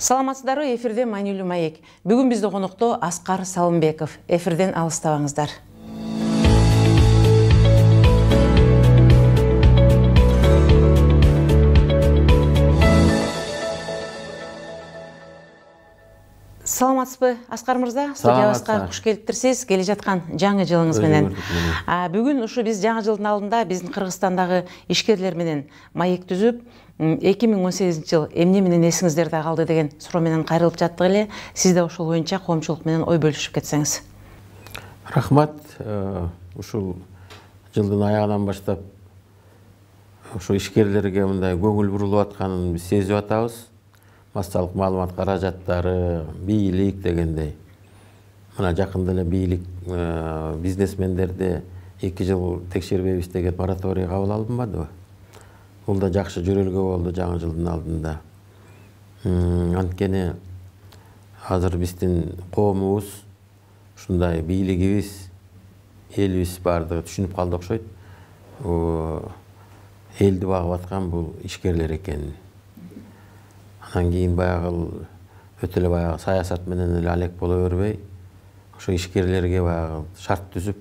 Саламатсыздарбы, эфирде Маанилүү маек. Бүгүн бизде конокто Аскар Салымбеков. Эфирден алыстабаңыздар. Саламатсызбы, Аскар мырза? Студиябызга куш келиптирсиз. Келе жаткан жаңы жылыңыз менен. Бүгүн ушу биз жаңы жылдын алдында биздин Кыргызстандагы ишкерлер менен маек түзүп, 2018 жыл эмне менен эсиңиздерде калды деген суроо менен кайрылып жаттык эле. Сиз да ошол боюнча коомчулук менен ой бөлүшүп кетсеңиз. Рахмат. Ушул жылдын аягынан баштап ушу ишкерлерге мындай көңүл бурулуп атканын биз сезип атабыз. Массалык маалымат каражаттары, бийлик дегендей. Мына жакында эле бийлик бизнесмендерди 2 жыл текшербейбиз деген мораторий кабыл алынбадыбы? Бул да жакшы жөрөлгө болду жаңы жылдын алдында. Анткени азыр биздин коомубуз, ушундай бийлигибиз, элибиз баардыгы түшүнүп калды окшойт. Элди багып аткан бул ишкерлер экенин. Анан кийин баягы өтө эле баягы саясат менен эле алек боло бербей, ошо ишкерлерге баягы шарт түзүп,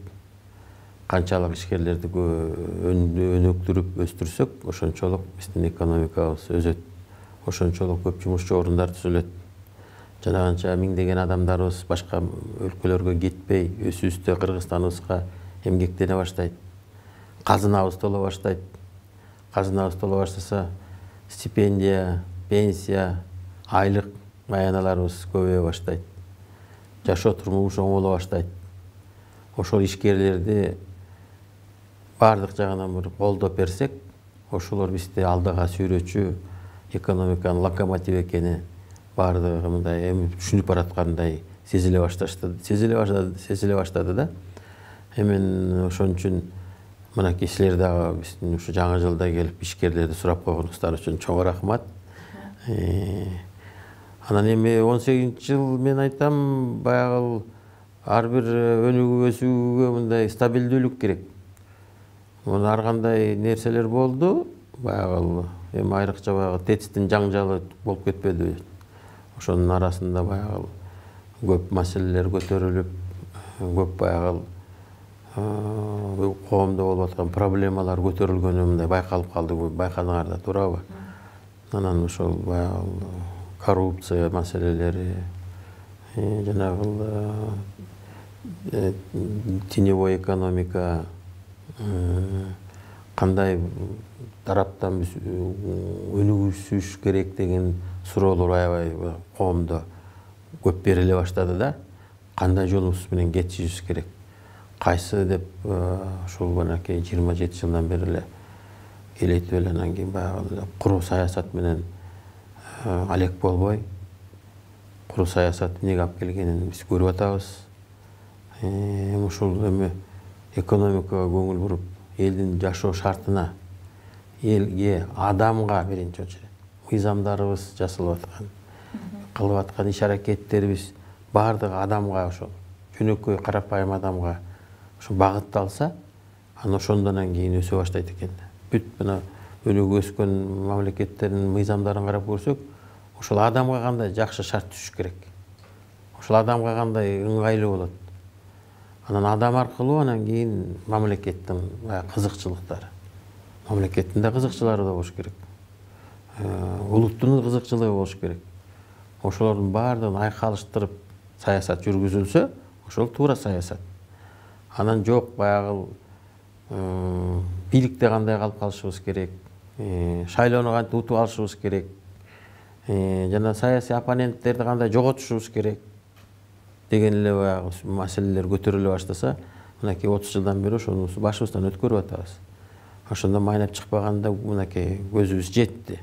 канчалык ишкерлерди өнүктүрүп өстүрсөк, ошончолук биздин экономикабыз өсөт. Ошончолук көп жумушчу орундар түзүлөт. Жана канча миңдеген адамдарыбыз башка өлкөлөргө кетпей, өзүбүздө Кыргызстаныбызга эмгектене баштайт. Казынабыз толо баштайт. Казынабыз толо баштаса, стипендия, пенсия, айлык маяналарыбыз көбөйө баштайт. Жашоо турмуш оңоло баштайт. Ошол ишкерлерди бардык жагынан bir колдоп берсек, ошолор бизди алдыга сүйрөчү экономиканын локомотив экени бардыгы мындай эми түшүнүп бараткандай сезиле баштады да. Эми ошон үчүн мынакей силер дагы биздин ушу жаңы жылда келип ишкерлерди сурап койгонуңуздар үчүн чоң рахмат. Анан эми 18 жыл мен айтам, баягы ар бир өнүгүү өсүүгө мындай стабилдүүлүк керек. Муну ар кандай нерселер болду, баягы эми айрыкча баягы ТЭЦтин жаңжалы болуп кетпеди. Ошонун арасында баягы көп маселелер көтөрүлүп, көп баягы коомдо болуп аткан проблемалар көтөрүлгөнү мындай байкалып калды, байкадыңар да, туурабы? Анан ошол баягы коррупция маселелери, жанагы теневой экономика, кандай тараптан биз өнүгүшүш керек деген суроолор аябай коомдо көп бериле баштады да. Кандай жолубуз менен кетишибиз керек? Кайсы деп ушул мынакей 27 жылдан бери эле келетип эле анан кийин баягы куру саясат менен алек болбой, куру саясат эмнеге алып келгенин биз көрүп атабыз. Ушул эми экономикага көңүл буруп, элдин жашоо шартына, элге, адамга биринчи очередь мыйзамдарыбыз жасалып аткан, кылып аткан иш аракеттерибиз бардыгы адамга, ошол жөнөкөй карапайым адамга ошо багытталса, анан ошондон кийин өсө баштайт экен. Бүт мына өнүгүп өскөн мамлекеттердин мыйзамдарын карап көрсөк, ошол адамга кандай жакшы шарт түзүш керек. Ошол адамга кандай ыңгайлуу болот. Анан адам аркылуу анан кийин мамлекеттин кызыкчылыктары. Мамлекеттин да кызыкчылары да болуш керек. Улуттун кызыкчылыгы болуш керек. Ошолордун баардыгын айкалыштырып саясат жүргүзүлсө, ошол туура саясат. Анан жок баягы бийликте кандай калып калышыбыз керек, шайлоону кантип утуп алышыбыз керек, жана саясий оппоненттерди кандай жоготушубуз керек деген эле баягы маселелер көтөрүлө баштаса, мынакей 30 жылдан бери ошону башыбыздан өткөрүп атабыз. Ошондо майнап чыкпаганда мынакей көзүбүз жетти.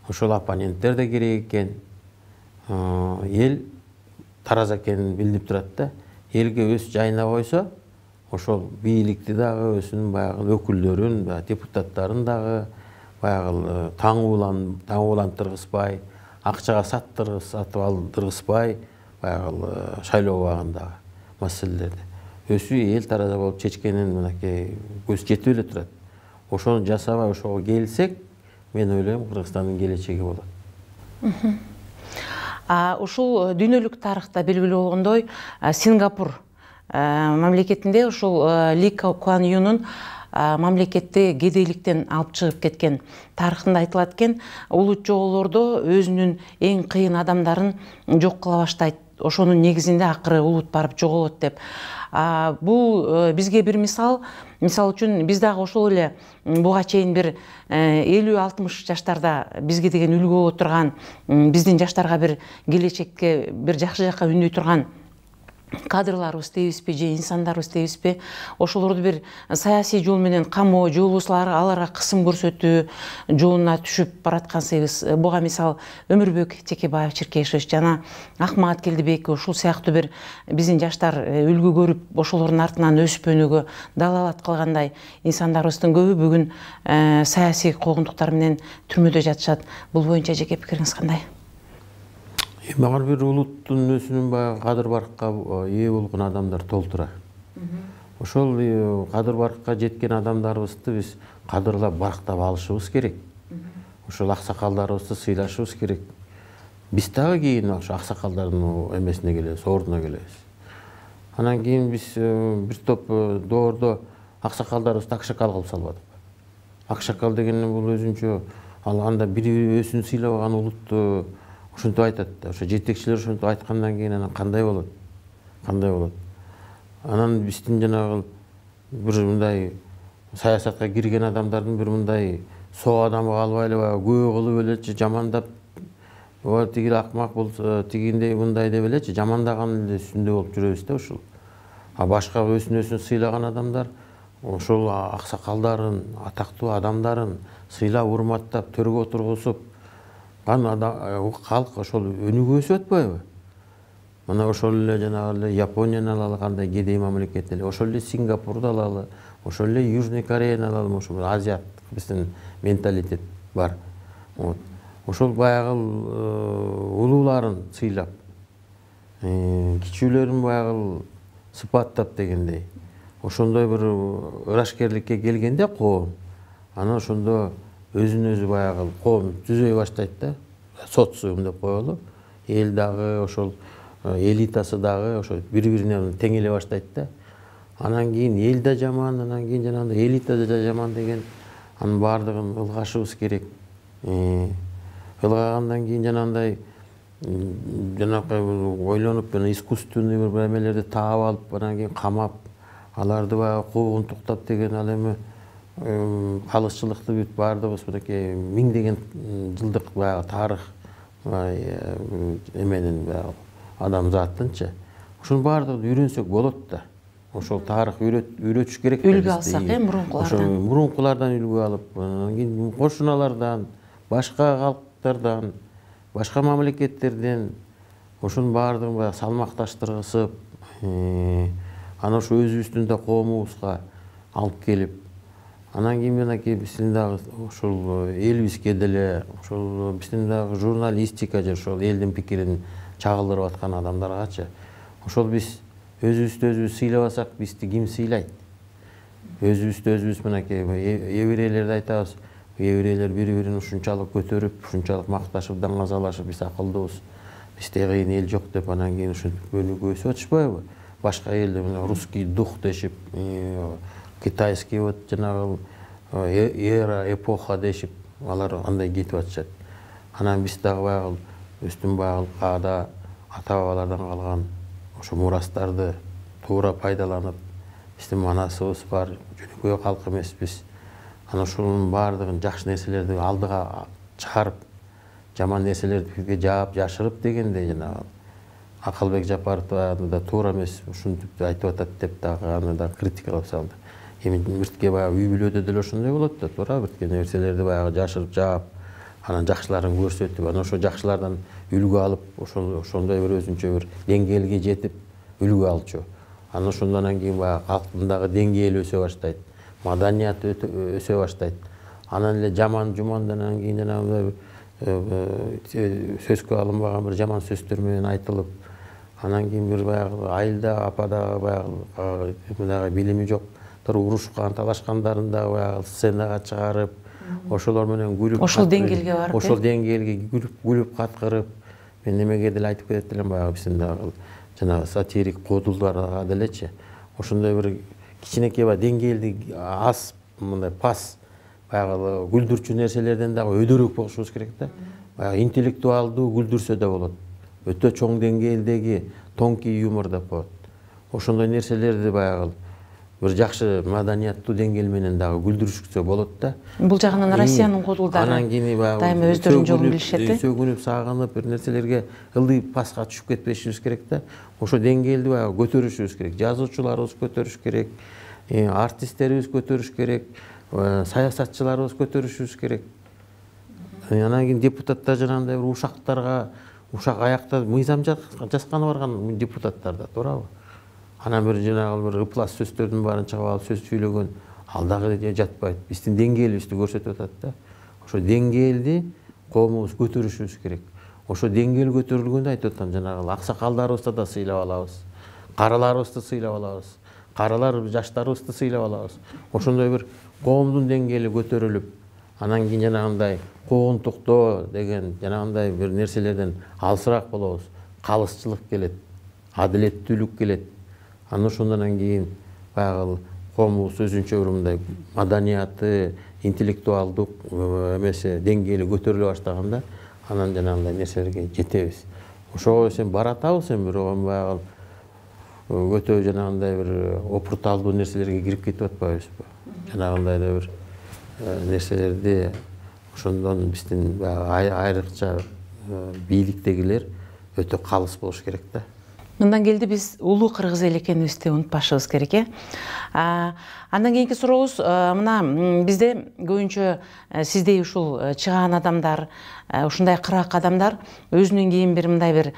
Ошол оппоненттер да керек экен. Эл тараза экенин билип турат да. Элге өз жайына койсо, ошол бийликти дагы өзүнүн баягы өкүлдөрүн, депутаттарын дагы баягы таңуулантыргызбай, акчага сатып алдыргызбай, баягы шайлоо убагындагы маселелерди өзү эл тараза болуп чечкенин мынакей көз жетип эле турат. Ошону жасабай ошого келсек, мен ойлойм Кыргызстандын келечеги болот. Ушул дүйнөлүк тарыхта белгилүү болгондой, Сингапур мамлекетинде ушул Ли Куан Юнун мамлекетти кедейликтен алып чыгып кеткен тарыхында айтылат экен. Улут жоголордо өзүнүн эң кыйын адамдарын жок кыла баштайт. Ошонун негизинде акыры улут барып жоголот деп. Бул бизге бир мисал үчүн биз дагы ошол эле буга чейин бир 50-60 жаштарда бизге деген үлгү боло турган, биздин жаштарга бир келечекке бир жакшы жакка үндөй турган кадрларыбыз дейбизби же инсандарыбыз дейбизби, ошолорду бир саясий жол менен камоо, же болбосо аларга кысым көрсөтүү жолуна түшүп бараткансыбыз. Буга мисал Өмүрбек Текебаев Черкешевич жана Акмаат Келдибеков ушул сыяктуу бир биздин жаштар үлгү көрүп, ошолордун артынан өсүп өнүүгө далалат кылгандай инсандарыбыздын көбү бүгүн саясий куугунтуктар менен түрмөдө жатышат. Бул боюнча жеке пикириңиз кандай? Маған бір улуттун өзүнүн кадыр баркка ээ болгон адамдар толтура. Ошол кадыр баркка жеткен адамдарыбызды биз кадырлап барктап алышыбыз керек. Ошол аксакалдарыбызды сыйлашыбыз керек. Биз дагы кийин ошо аксакалдардын эмесине келебиз, ордуна келебиз. Анан кийин биз бир топ доордо аксакалдарыбызды акшакал кылып салбадык. Акшакал деген бул өзүнчө анда бири өзүн сыйлабаган улутту ошентип айтат да. Ошо жетекчилер ошентип айткандан кийин анан кандай болот? Кандай болот? Анан биздин жанагы бир мындай саясатка кирген адамдардын бир мындай соо адамы калбай эле күбө кылып элечи жамандап, тиги акмак болсо, тигиндей мындай деп элечи жамандаган эле үстүндө болуп жүрөбүз да ушул. Башка өзүн сыйлаган адамдар ошол аксакалдарын, атактуу адамдарын сыйлап, урматтап, төргө отургузуп, халк ошол өнүгүп өсүп атпайбы? Мына ошол эле жанагы Японияны алалы, кандай кедей мамлекет эле, ошол эле Сингапурду алалы, ошол эле Южный Кореяны алалы, ошол азиат биздин менталитет бар. Ошол баягы улууларын сыйлап, кичүүлөрүн баягы сыпаттап дегендей. Ошондой бир ырашкерликке келгенде коом, анан ошондо өзүн өзү баягы коом түзөй баштайт да. Социум деп коелу. Эл дагы ошол элитасы дагы ошо бири-бирине тең эле баштайт да. Анан кийин эл да жаман, анан кийин жанагындай элита да жаман деген анын баардыгын ылгашыбыз керек. Ылгагандан кийин жанагындай ойлонуп, искусственный бир эмелерди таап алып, анан кийин камап, аларды баягы куугунтуктап деген ал эми калысчылыкты бүт баардыгыбыз мынакей миңдеген жылдык баягы тарых эменин баягы адамзаттынчы. Ошонун баардыгын үйрөнсөк болот да. Ошол тарых үйрөтүш керек. Үлгү алсак, мурункулардан. Мурункулардан үлгү алып, кийин кошуналардан, башка калктардан, башка мамлекеттерден ошонун баардыгын баягы салмакташтыргысып, анан ошо өзүбүздүн да коомубузга алып келип, анан кийин мынакей биздин дагы ошол элибизге деле, ошол биздин дагы журналистика же ошол элдин пикирин чагылдырып аткан адамдаргачы, ошол биз өзүбүздү өзүбүз сыйлабасак, бизди ким сыйлайт? Өзүбүздү өзүбүз мынакей еврейлерди айтабыз. Еврейлер бири-бирин ушунчалык көтөрүп, ушунчалык макташып, даңазалашып, биз акылдуубуз, бизде кыйын эл жок деп анан кийин ушинтип өнүгүп өсүп атышпайбы? Башка элде русский дух дешип, китайский вот жанагы эра, эпоха дешип, алар андай кетип атышат. Анан биз дагы баягы өстүн байгалыкка ата-бабалардан калган ошо мурастарды туура пайдаланып, биздин манасыбыз бар, жөнөкөй калк эмеспиз. Анан ошонун баардыгын жакшы нерселерди алдыга чыгарып, жаман нерселерди бизге жаап, жашырып дегендей жанагы Акылбек Жапаров да туура эмес ушинтип айтып атат деп дагы аны да критикалап салды. Эми биртке баягы үй бүлөдө деле ошондой болот да, туура биртке нерселерди баягы жашырып, жаап, анан жакшыларын көрсөтүп, анан ошо жакшылардан үлгү алып, ошондой бир өзүнчө бир деңгээлге жетип үлгү алчу. Анан ошондон кийин баягы калктын дагы деңгээли өсө баштайт, маданият өсө баштайт. Анан эле жаман жумандан кийин жанагы сөзгө алынбаган бир жаман сөздөр менен айтылып, анан кийин бир баягы айылда апада баягы мындай билими жок, урушкан, талашкандарын да баягы сценага чыгарып, ошолор менен күлүп, ошол деңгээлге барып, ошол деңгээлге күлүп каткырып, мен немеге деле айтып кетет элем баягы биздин дагы жанагы сатирик кодулдарга делечи ошондой бир кичинекей деңгээлди аз мындай пас баягы күлдүрчү нерселерден дагы өйдөрөөк болушубуз керек да. Баягы интеллектуалдуу күлдүрсө да болот. Өтө чоң деңгээлдеги тонкий юмор да болот. Ошондой нерселерди баягы бир жакшы маданияттуу деңгээл менен дагы күлдүрүшсө болот да. Бул жагынан Россиянын кодулдары анан кийин баягы дайыма өздөрүнүн жолун билишет. Сөгүнүп, сагынып бир нерселерге ылдый паска түшүп кетпешибиз керек да. Ошо деңгээлди баягы көтөрүшүбүз керек. Жазуучуларыбыз көтөрүш керек, артисттерибиз көтөрүш керек, саясатчыларыбыз көтөрүшүбүз керек. Анан кийин депутаттар жанагындай бир ушактарга, ушак аякта мыйзам жазганы барган депутаттар да, туурабы? Анан бир жанагы бир ыплас сөздөрдүн баарын чыгып алып сөз сүйлөгөн ал дагы жатпайт. Биздин деңгээлибизди көрсөтүп атат да. Ошо деңгээлди коомубуз көтөрүшүбүз керек. Ошо деңгээл көтөрүлгөндө айтып атам, жанагы аксакалдарыбызды да сыйлап алабыз, караларыбызды сыйлап алабыз, каралар жаштарыбызды сыйлап алабыз. Ошондой бир коомдун деңгээли көтөрүлүп, анан кийин жанагындай куугунтуктоо деген жанагындай бир нерселерден алысыраак болобуз. Калысчылык келет, адилеттүүлүк келет. Анан ошондон кийин баягы коомубуз өзүнчө бир мындай маданияты, интеллектуалдук эмеси деңгээли көтөрүлө баштаганда, анан жанагындай нерселерге жетебиз. Ошого сен баратабыз эми, бирок баягы өтө жанагындай бир опурталдуу нерселерге кирип кетип атпайбызбы? Жанагындай да бир нерселерди ошондон биздин айрыкча бийликтегилер өтө калыс болуш керек да. Мындан келди биз улуу кыргыз эли экенибизди унутпашыбыз керек, э? Андан кийинки сурообуз, мына бизде көбүнчө сиздей ушул чыгаан адамдар, ушундай кыраак адамдар өзүнөн кийин бир мындай бир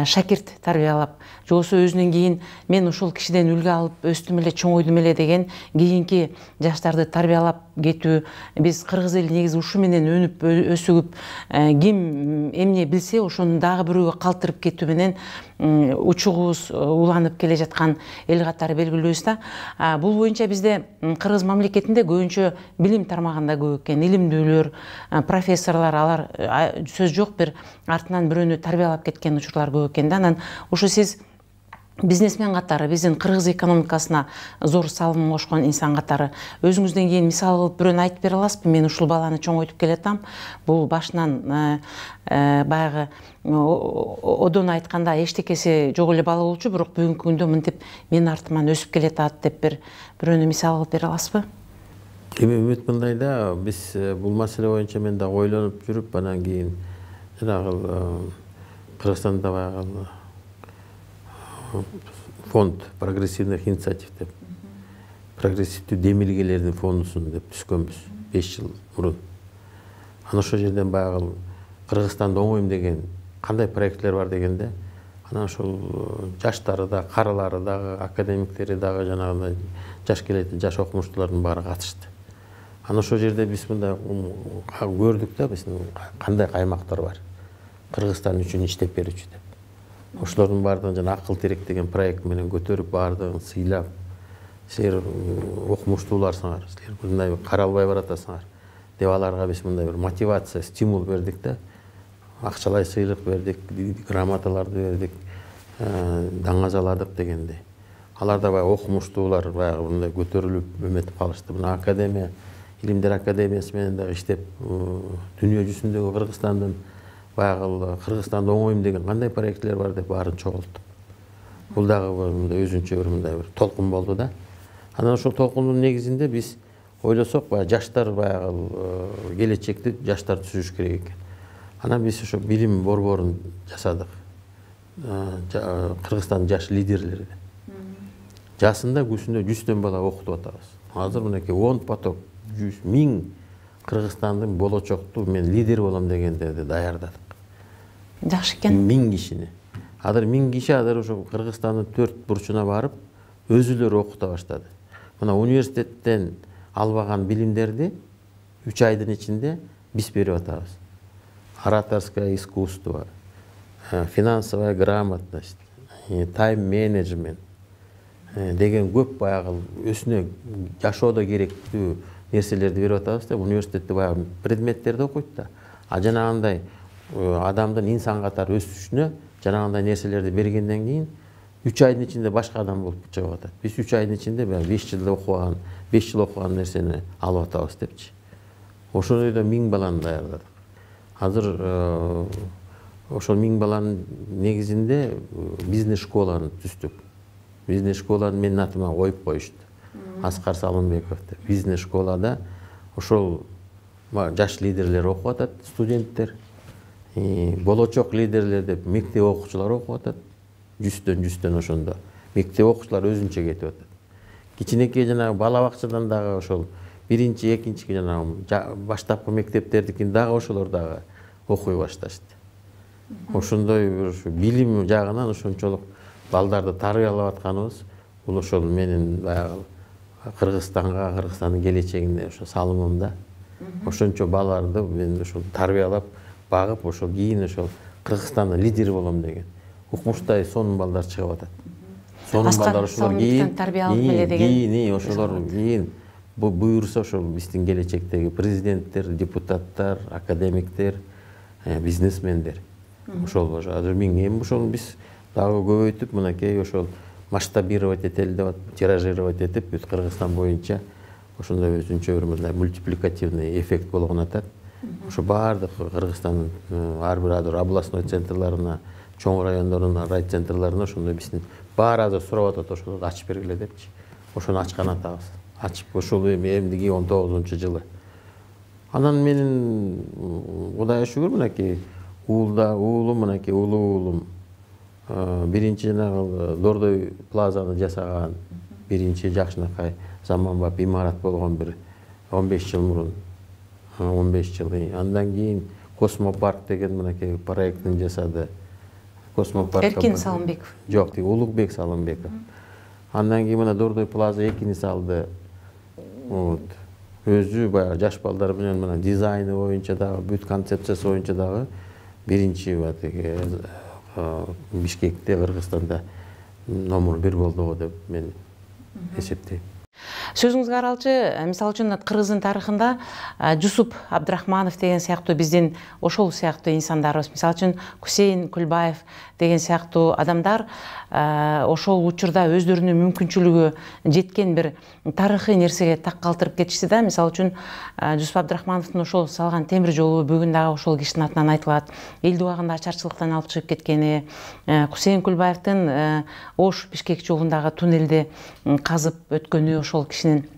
шакирт тарбиялап, же болбосо өзүнөн кийин мен ушул кишиден үлгү алып өстүм эле, чоңойдум эле деген кийинки жаштарды тарбиялап кетүү. Биз кыргыз эли негизи ушу менен өнүп өсүгүп, ким эмне билсе ошону дагы бирөөгө калтырып кетүү менен учугубуз уланып келе жаткан эл катары белгилүүбүз да. Бул боюнча бизде кыргыз мамлекетинде көбүнчө билим тармагында көп экен, илимдүүлөр, профессорлор, алар сөз жок бир артынан бирөөнү тарбиялап кеткен учурлар көп экен да. Анан ушу сиз бизнесмен катары, биздин кыргыз экономикасына зор салым кошкон инсан катары өзүңүздөн кийин мисал кылып бирөөнү айтып бере аласызбы? Мен ушул баланы чоңойтуп келатам. Бул башынан баягы одон айтканда эчтекеси жок эле бала болчу, бирок бүгүнкү күндө мынтип менин артыман өсүп келатат деп бирөөнү мисал кылып бере аласызбы? Эми үмүт мындай да, биз бул маселе боюнча мен да ойлонуп жүрүп, анан кийин жанагы Кыргызстанда баягы фонд прогрессивных инициатив деп, прогрессивдүү демилгелердин фондусун деп түзгөнбүз 5 жыл мурун. Анан ошол жерден баягы Кыргызстанды оңойм деген кандай проектлер бар дегенде, анан ошол жаштары да, каралары дагы, академиктери дагы, жанагындай жаш келет, жаш окумуштуулардын баары катышты. Анан ошол жерде биз мындай көрдүк да, биздин кандай каймактар бар Кыргызстан үчүн иштеп берүүчү деп. Ошолордун баардыгын жана акыл терек деген проект менен көтөрүп, баардыгын сыйлап, силер окумуштууларсыңар, силер мындай каралбай баратасыңар деп аларга биз мындай бир мотивация, стимул бердик да. Акчалай сыйлык бердик, грамоталарды бердик, даңазаладык дегендей. Алар да баягы окумуштуулар баягы мындай көтөрүлүп эметип калышты. Мына академия, Илимдер академиясы менен да иштеп, дүйнө жүзүндөгү Кыргызстандын баягы Кыргызстанды оңойм деген кандай проектлер бар деп баарын чогулттук. Бул дагы мындай өзүнчө мындай бир толкун болду да. Анан ошол толкундун негизинде биз ойлосок, баягы жаштар баягы келечекти жаштар түзүш керек экен. Анан биз ошо билим борборун жасадык. Кыргызстандын жаш лидерлери. Жасында күнүнө 100төн бала окутуп атабыз. Азыр мынакей 10 поток, 100 миң Кыргызстандын болочокту мен лидер болом дегендерди даярдадык. Жакшы экен. 1000 кишини. Азыр 1000 киши азыр ошо Кыргызстандын 4 бурчуна барып, өзүлөрү окута баштады. Мына университеттен албаган билимдерди 3 айдын ичинде биз берип атабыз. Ораторское искусство, финансовая грамотность, тайм-менеджмент деген көп баягы өзүнө жашоодо керектүү нерселерди берип атабыз деп университетте баягы предметтерди окуйт да. А жанагындай адамдын инсан катары өсүшүнө жанагындай нерселерди бергенден кийин 3 айдын ичинде башка адам болуп чыгып атат. Биз 3 айдын ичинде 5 жыл окуган нерсени алып атабыз депчи. Ошондойдо 1000 баланы даярдадык. Азыр ошол 1000 баланын негизинде бизнес школаны түздүк. Бизнес школаны менин атыма коюп коюшту. Аскар Салымбеков деп. Бизнес школада ошол жаш лидерлер окуп атат, студенттер. Болочок лидерлер деп мектеп окуучулар окуп атат. 100төн ошондо. Мектеп окуучулар өзүнчө кетип атат. Кичинекей жанагы бала бакчадан дагы ошол биринчи, экинчи жанагы баштапкы мектептердикин дагы ошолор дагы окуй башташты. Ошондой бир билим жагынан ошончолук балдарды тарбиялап атканыбыз бул ошол менин баягы Кыргызстанга, Кыргызстандын келечегине ошо салымым да. Ошончо баларды мен ошол тарбиялап, багып, ошол кийин ошол Кыргызстандын лидери болом деген укмуштай сонун балдар чыгып атат. Сонун балдар ошолор кийин ошолор кийин буюрса ошол биздин келечектеги президенттер, депутаттар, академиктер, бизнесмендер. Ошол азыр эми ошол биз дагы көбөйтүп, мынакей ошол масштабировать этели деп, тиражировать этип, бүт Кыргызстан боюнча ошондой өзүнчө бир мындай мультипликативный эффект болгон атат. Ошо баардык Кыргызстандын ар бир областной центрларына, чоң райондордун райцентрларына ошондой биздин баары азыр сурап атат, ошолорду ачып бергиле депчи. Ошону ачкан атабыз. Ачып ошол эмдиги 19-жылы. Анан менин Кудайга шүгүр мынакей уулум мынакей улуу уулум биринчи жанагы Дордой плазаны жасаган, биринчи жакшынакай заманбап имарат болгон бир 15 жыл мурун, 15 жыл. Андан кийин Космопарк деген мынакей проектин жасады. Космопарк Эркин Салымбеков. Жок, Улукбек Салымбеков. Андан кийин мына Дордой плаза экини салды. Өзү баягы жаш балдар менен мына дизайны боюнча дагы, бүт концепциясы боюнча дагы биринчи Бишкекте, Кыргызстанда номер 1 болду деп мен эсептейм. Сөзүңүзгө каралчы, мисалы үчүн Кыргыздын тарыхында Жусуп Абдрахманов деген сыяктуу биздин ошол сыяктуу инсандарыбыз, мисалы үчүн Кусейин Кульбаев деген сыяктуу адамдар ошол учурда өздөрүнүн мүмкүнчүлүгү жеткен бир тарыхый нерсеге так калтырып кетишти да. Мисалы үчүн Жусуп Абдрахмановдун ошол салган темир жолу бүгүн дагы ошол кишинин атынан айтылат. Эл дубагында ачарчылыктан алып чыгып кеткени, Кусейин Кульбаевдин Ош Бишкек жолундагы туннелди казып өткөнү ошол кишинин.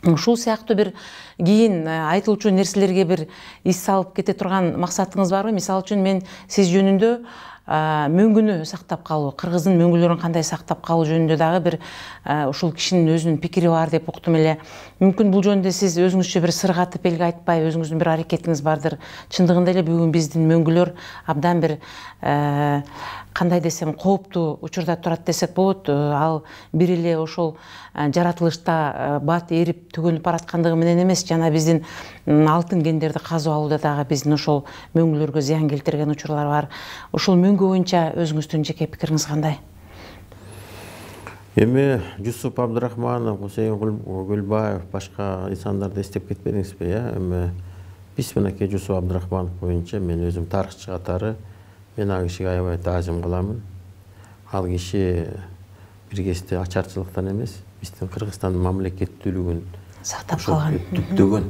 Ушул сыяктуу бир кийин айтылчу нерселерге бир ис салып кете турган максатыңыз барбы? Мисалы үчүн мен сиз жөнүндө мөңгүнү сактап калуу, кыргыздын мөңгүлөрүн кандай сактап калуу жөнүндө дагы бир ушул кишинин өзүнүн пикири бар деп уктум эле. Мүмкүн бул жөнүндө сиз өзүңүзчө бир сыр катып элге айтпай, өзүңүздүн бир аракетиңиз бардыр. Чындыгында эле бүгүн биздин мөңгүлөр абдан бир кандай десем кооптуу учурда турат десек болот. Ал бир эле ошол жаратылышта бат эрип төгөнүп бараткандыгы менен эмес, жана биздин алтын кендерди казып алууда дагы биздин ошол мөңгүлөргө зыян келтирген учурлар бар. Ошол мөңгү боюнча өзүңүздүн жеке пикириңиз кандай? Эми Жусуп Абдрахманов, Кусейин Кульбаев, башка инсандарды эстеп кетпедиңизби, эми биз мынакей Жусуп Абдрахманов боюнча мен өзүм тарыхчы катары мен ал кишиге аябай таазим кыламын. Ал киши бир кезде ачарчылыктан эмес, биздин Кыргызстандын мамлекеттүүлүгүн сактап калган, түптөгөн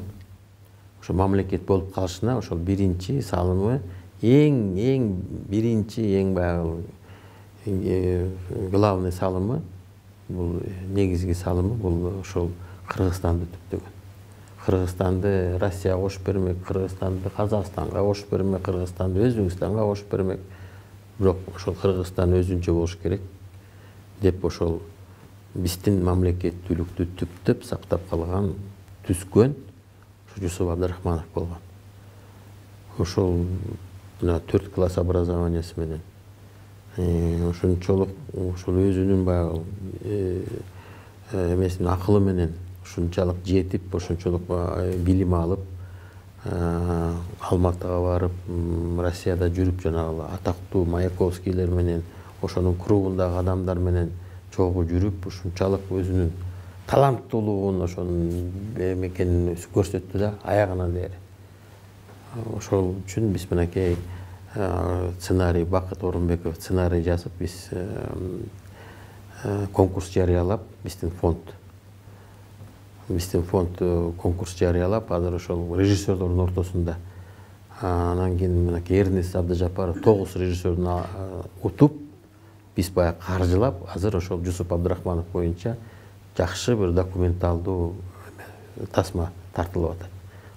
ошо мамлекет болуп калышына ошол биринчи салымы, эң биринчи, эң баягы главный салымы, бул негизги салымы бул ошол Кыргызстанды түптөгөн. Кыргызстанды Россияга кошуп бермек, Кыргызстанды Казакстанга кошуп бермек, Кыргызстанды Өзбекстанга кошуп бермек. Бирок ошол Кыргызстан өзүнчө болуш керек деп ошол биздин мамлекеттүүлүктү түптөп сактап калган, түзгөн Жусуп Абдрахманов болгон. Ошол 4 класс образованиясы менен ошончолук ошол өзүнүн баягы эмесин акылы менен ушунчалык жетип, ошончолук билим алып, Алматыга барып, Россияда жүрүп, жанагы атактуу Маяковскийлер менен, ошонун кругундагы адамдар менен чогуу жүрүп, ушунчалык өзүнүн таланттуулугун, ошонун эмекенин көрсөттү да, аягына дейер. Ошол үчүн биз мынакей сценарий Бақыт Орынбеков сценарий жазып, біз конкурс жариялап, біздің фонд конкурс жариялап, азыр ошол режиссерлордун ортосунда. Анан кийин мынакей Эрнест Абдыжапаров 9 режиссердун утуп, биз баягы каржылап, азыр ошол Жусуп Абдрахманов боюнча жакшы бир документалдуу тасма тартылып атат.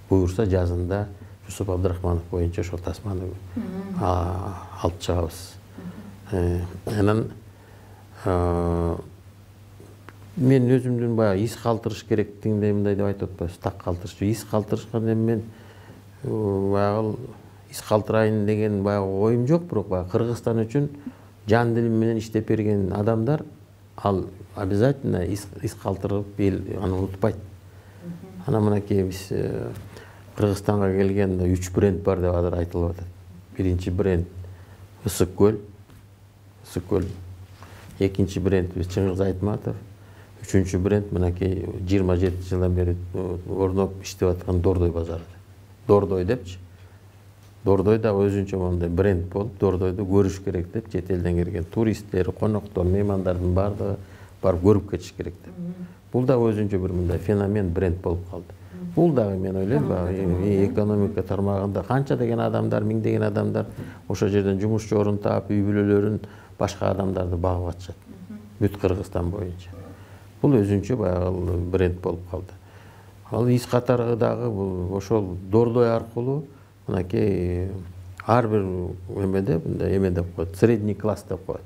Буюрса жазында Жусуп Абдрахманов боюнча ошол тасманы алып чыгабыз. Анан мен өзүмдүн баягы ис калтырыш керектигиндей мындай деп айтып атпайбыз, так калтырыш. Ис калтырышкан эми мен баягы ис калтырайын деген баягы оюм жок, бирок баягы Кыргызстан үчүн жан дилим менен иштеп берген адамдар ал обязательно ис калтырып аны унутпайт. Ана мынакей биз Кыргызстанга келгенде 3 бренд бар деп азыр айтылып атат. Биринчи бренд Ысык көл. Экинчи бренд Чыңгыз Айтматов. Үчүнчү бренд мынакей 27 жылдан бери орноп иштеп аткан Дордой базары. Дордой депчи. Дордой да өзүнчө мондай бренд болуп, Дордойду көрүш керек деп, чет элден келген туристтер, коноктор, меймандардын бардыгы барып көрүп кетиш керек деп. Бул да өзүнчө бир мындай феномен, бренд болуп калды. Бул дагы мен ойлойм, экономика тармагында канча деген адамдар, миңдеген адамдар ошол жерден жумушчу орун таап, үй бүлөлөрүн башка адамдарды багып атышат. Бүт Кыргызстан боюнча. Бул өзүнчө баягы бренд болуп калды. Ал ис катары дагы ошол Дордой аркылуу мынакей ар бир эмеде эме деп коет, средний класс деп коет.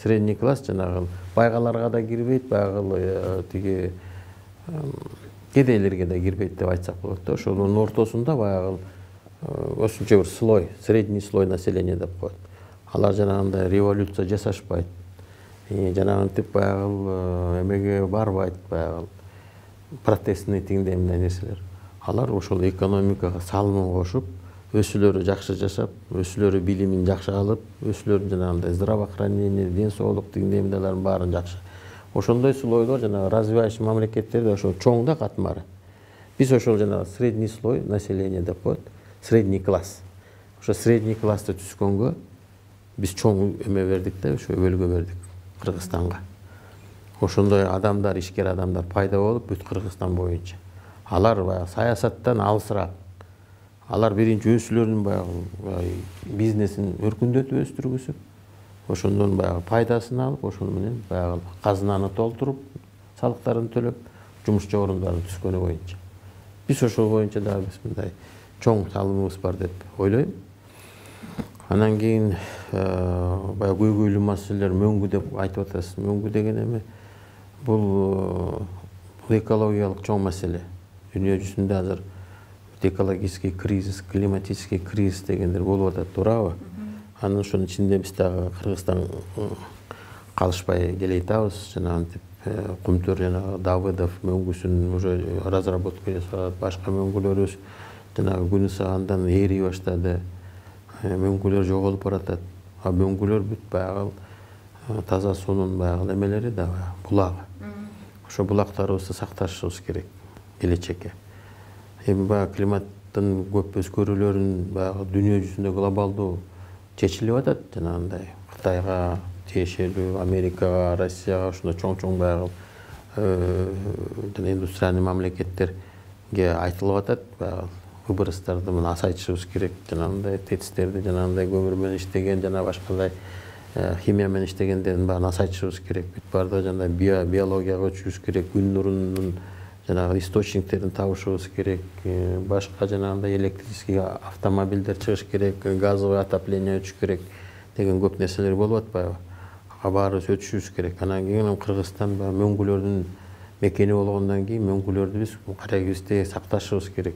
Средний класс жанагы байгаларга да кирбейт, баягы тиги кедейлерге да кирбейт деп айтсак болот да. Ошонун ортосунда баягы осунча бир слой, средний слой населения деп коет. Алар жанагындай революция жасашпайт. Жанагынтип баягы эмеге барбайт, баягы протестный тигиндей мындай нерселер. Алар ошол экономикага салымын кошуп, өсүлөрү жакшы жашап, өсүлөрү билимин жакшы алып, өсүлөрүн жанагындай здравоохранение, ден соолук тигиндей мындайлардын баарын жакшы. Ошондой слойлор жанагы развивающий мамлекеттерде ошол чоң да катмары. Биз ошол жанагы средний слой населения деп коет, средний класс. Ошо средний классты түзгөнгө биз чоң эме бердик да, ошо бөлгө бердик Кыргызстанга. Ошондой адамдар, ишкер адамдар пайда болуп бүт Кыргызстан боюнча. Алар баягы саясаттан алысыраак. Алар биринчи өсүлөрүн баягы бизнесин өркүндөтүп өстүргүсүп, ошондон баягы пайдасын алып, ошону менен баягы казынаны толтуруп, салыктарын төлөп, жумушчу орундарын түзгөнү боюнча. Биз ошол боюнча дагы биз мындай чоң салымыбыз бар деп ойлойм. Анан кийин баягы көйгөйлүү маселелер мөңгү деп айтып атасыз. Мөңгү деген эме бул экологиялык чоң маселе. Дүйнө жүзүндө азыр экологический кризис, климатический кризис дегендер болуп атат, туурабы? Анан ошонун ичинде биз дагы Кыргызстан калышпай келе атабыз. Жанагынтип Кумтөр жанагы Давыдов мөңгүсүн уже разработка жасап, башка мөңгүлөрүбүз жанагы күнү сагандан ээри баштады. Мөңгүлөр жоголуп баратат. Мөңгүлөр бүт баягы таза суунун баягы эмелери да булагы. Ошо булактарыбызды сакташыбыз керек келечекке. Эми баягы климаттын көп өзгөрүүлөрүн баягы дүйнө жүзүндө глобалдуу чечилип атат. Жанагындай Кытайга тиешелүү, Америкага, Россияга ушундай чоң баягы индустрияльный мамлекеттерге айтылып атат. Баягы выбростарды мына азайтышыбыз керек. Жанагындай тецтерди, жанагындай көмүр менен иштеген, жана башкандай химия менен иштегендердин баарын азайтышыбыз керек. Бүт баардыгы жандай биологияга көчүшүбүз керек. Күн нурунун жанагы источниктерин табышыбыз керек. Башка жанагындай электрический автомобилдер чыгыш керек, газовый отопление өтүш керек деген көп нерселер болуп атпайбы? Баарыбыз өтүшүбүз керек. Анан кийин Кыргызстан мөңгүлөрдүн мекени болгондон кийин мөңгүлөрдү биз карагыбызды сакташыбыз керек.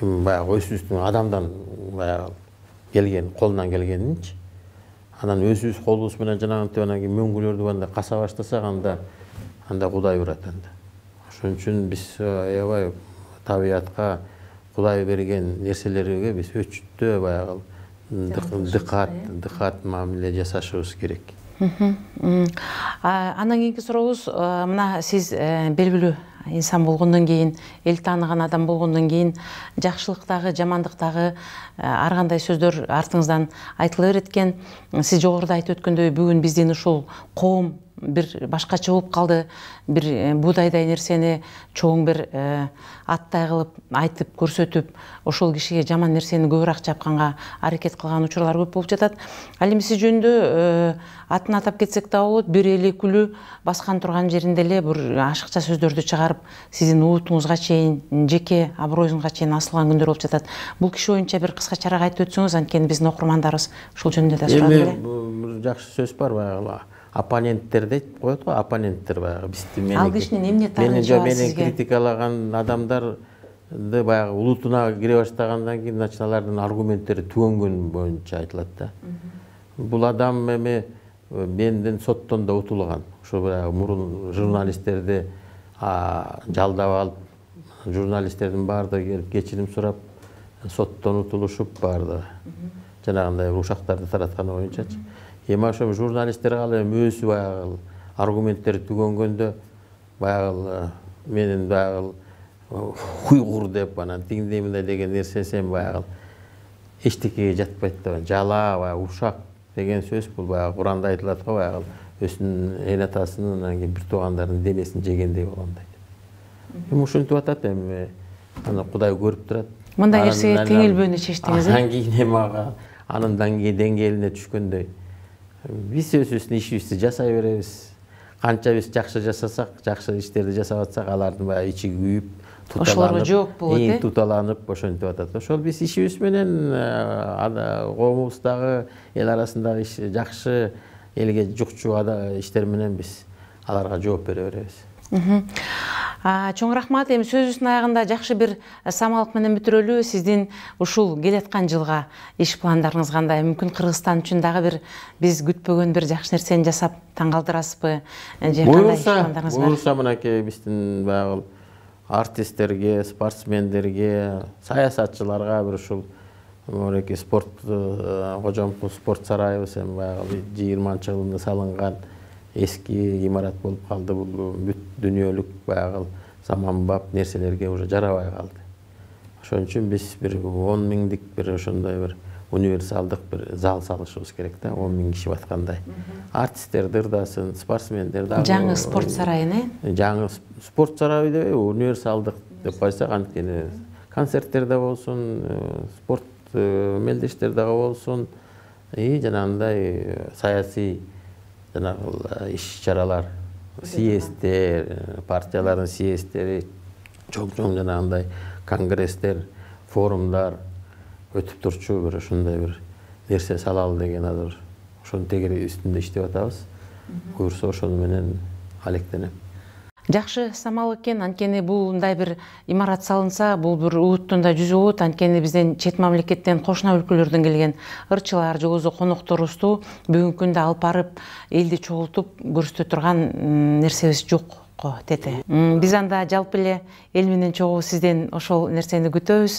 Эми баягы өзүбүздүн адамдан баягы келген, колунан келгенинчи. Анан өзүбүз колубуз менен жанагынтип анан кийин мөңгүлөрдү анда каса баштасак, анда Кудай урат анда. Ошон үчүн биз аябай табиятка Кудай берген нерселерге биз өчүттө баягы дыкат мамиле жасашыбыз керек. Андан кийинки сурообуз, мына сиз белгилүү инсан болгондон кийин, эл тааныган адам болгондон кийин жакшылыктагы, жамандыктагы ар кандай сөздөр артыңыздан айтыла берет экен. Сиз жогоруда айтып өткөндөй, бүгүн биздин ушул коом бир башкача болуп калды. Бир буудайдай нерсени чоң бир аттай кылып айтып көрсөтүп, ошол кишиге жаман нерсени көбүрөөк чапканга аракет кылган учурлар көп болуп жатат. Ал эми сиз жөнүндө атын атап кетсек да болот, бир эли күлү баскан турган жеринде эле бир ашыкча сөздөрдү чыгарып, сиздин уутуңузга чейин, жеке аброюңузга чейин асылган күндөр болуп жатат. Бул киши боюнча бир кыскачараак айтып өтсөңүз, анткени биздин окурмандарыбыз ушул жөнүндө да сурап эле. Бир жакшы сөз бар, баягы оппоненттер дейт коет го, оппоненттер баягы бизди ал кишинин эмне тагынчы бар сизге? Мени критикалаган адамдарды баягы улутуна кире баштагандан кийин алардын аргументтери түгөнгөн боюнча айтылат да. Бул адам эми менден соттон да утулган. Ошо баягы мурун журналисттерди жалдап алып, журналисттердин баардыгы келип кечирим сурап, соттон утулушуп баардыгы. Жанагындай ушактарды таратканы боюнчачы. Эми ошо журналисттер калып өзү баягы аргументтери түгөнгөндө баягы менин баягы уйгур деп анан тигиндей мындай деген нерсесем баягы эчтекеге жатпайт да. Жала, баягы ушак деген сөз бул баягы Куранда айтылат го, баягы өзүнүн эл атасынын анан кийин бир туугандарынын денесин жегендей болгондой. Эми ушинтип атат, эми аны Кудай көрүп турат. Мындай нерсеге теңилбөөнү чечтиңиз, анан кийин эми анын деңгээлине түшкөндөй биз өзүбүздүн ишибизди жасай беребиз. Канча биз жакшы жасасак, жакшы иштерди жасап атсак, алардын баягы ичи күйүп, ошолорго жооп болот, туталанып, ошентип атат. Ошол биз ишибиз менен коомубуздагы, эл арасындагы жакшы, элге жукчу иштер менен биз аларга жооп бере беребиз. Чоң рахмат. Эми сөзүбүздүн аягында жакшы бир самалык менен бүтүрөлү. Сиздин ушул келаткан жылга иш пландарыңыз кандай? Мүмкүн Кыргызстан үчүн дагы бир биз күтпөгөн бир жакшы нерсени жасап таң калтырасызбы? Же кандай иш пландарыңыз бар? Буюрса мынакей биздин баягы артисттерге, спортсмендерге, саясатчыларга бир ушул мынакей спорт Кожомкул спорт сарайыбыз эми баягы 20-жылында салынган эски имарат болуп калды. Бул бүт дүйнөлүк баягы заманбап нерселерге уже жарабай калды. Ошон үчүн биз бир 10 миңдик бир ошондой бир универсалдык бир зал салышыбыз керек да, 10 миң киши баткандай. Артисттер дырдасын, спортсмендер дагы. Жаңы спорт сарайыны? Жаңы спорт сарайы деп универсалдык деп койсок, анткени концерттер да болсун, спорт мелдештер дагы болсун, жанагындай саясий жанагы иш-чаралар, съезддер, партиялардын съезддери, чоң жанагындай конгресстер, форумдар өтүп турчу бир ошондой бир нерсе салалы деген азыр ошонун тегере үстүндө иштеп атабыз. Буюрса ошону менен алектенем. Жакшы самал экен, анткени бул мындай бир имарат салынса, бул бир ууттун да жүзү болот. Анткени бизден чет мамлекеттен, кошуна өлкөлөрдөн келген ырчылар же болбосо конокторубузду бүгүнкү күндө алып барып, элди чогултуп көрсөтө турган нерсебиз жок го тете. Биз анда жалпы эле эл менен чогуу сизден ошол нерсени күтөбүз.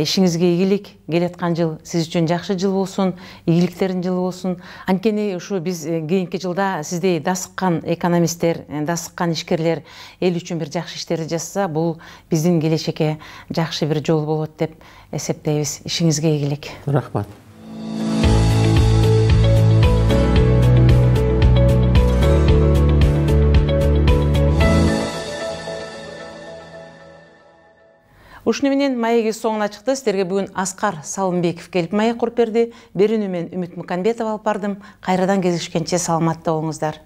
Ишиңизге ийгилик, келаткан жыл сиз үчүн жакшы жыл болсун, ийгиликтердин жылы болсун. Анткени ушу биз кийинки жылда сиздей дасыккан экономисттер, дасыккан ишкерлер эл үчүн бир жакшы иштерди жасаса, бул биздин келечекке жакшы бир жол болот деп эсептейбиз. Ишиңизге ийгилик. Рахмат. Ушуну менен маегибиз соңуна чыкты. Сиздерге бүгүн Аскар Салымбеков келип маек куруп берди. Берүүнү мен Үмүт Муканбетова алып бардым. Кайрадан кездешкенче саламатта болуңуздар.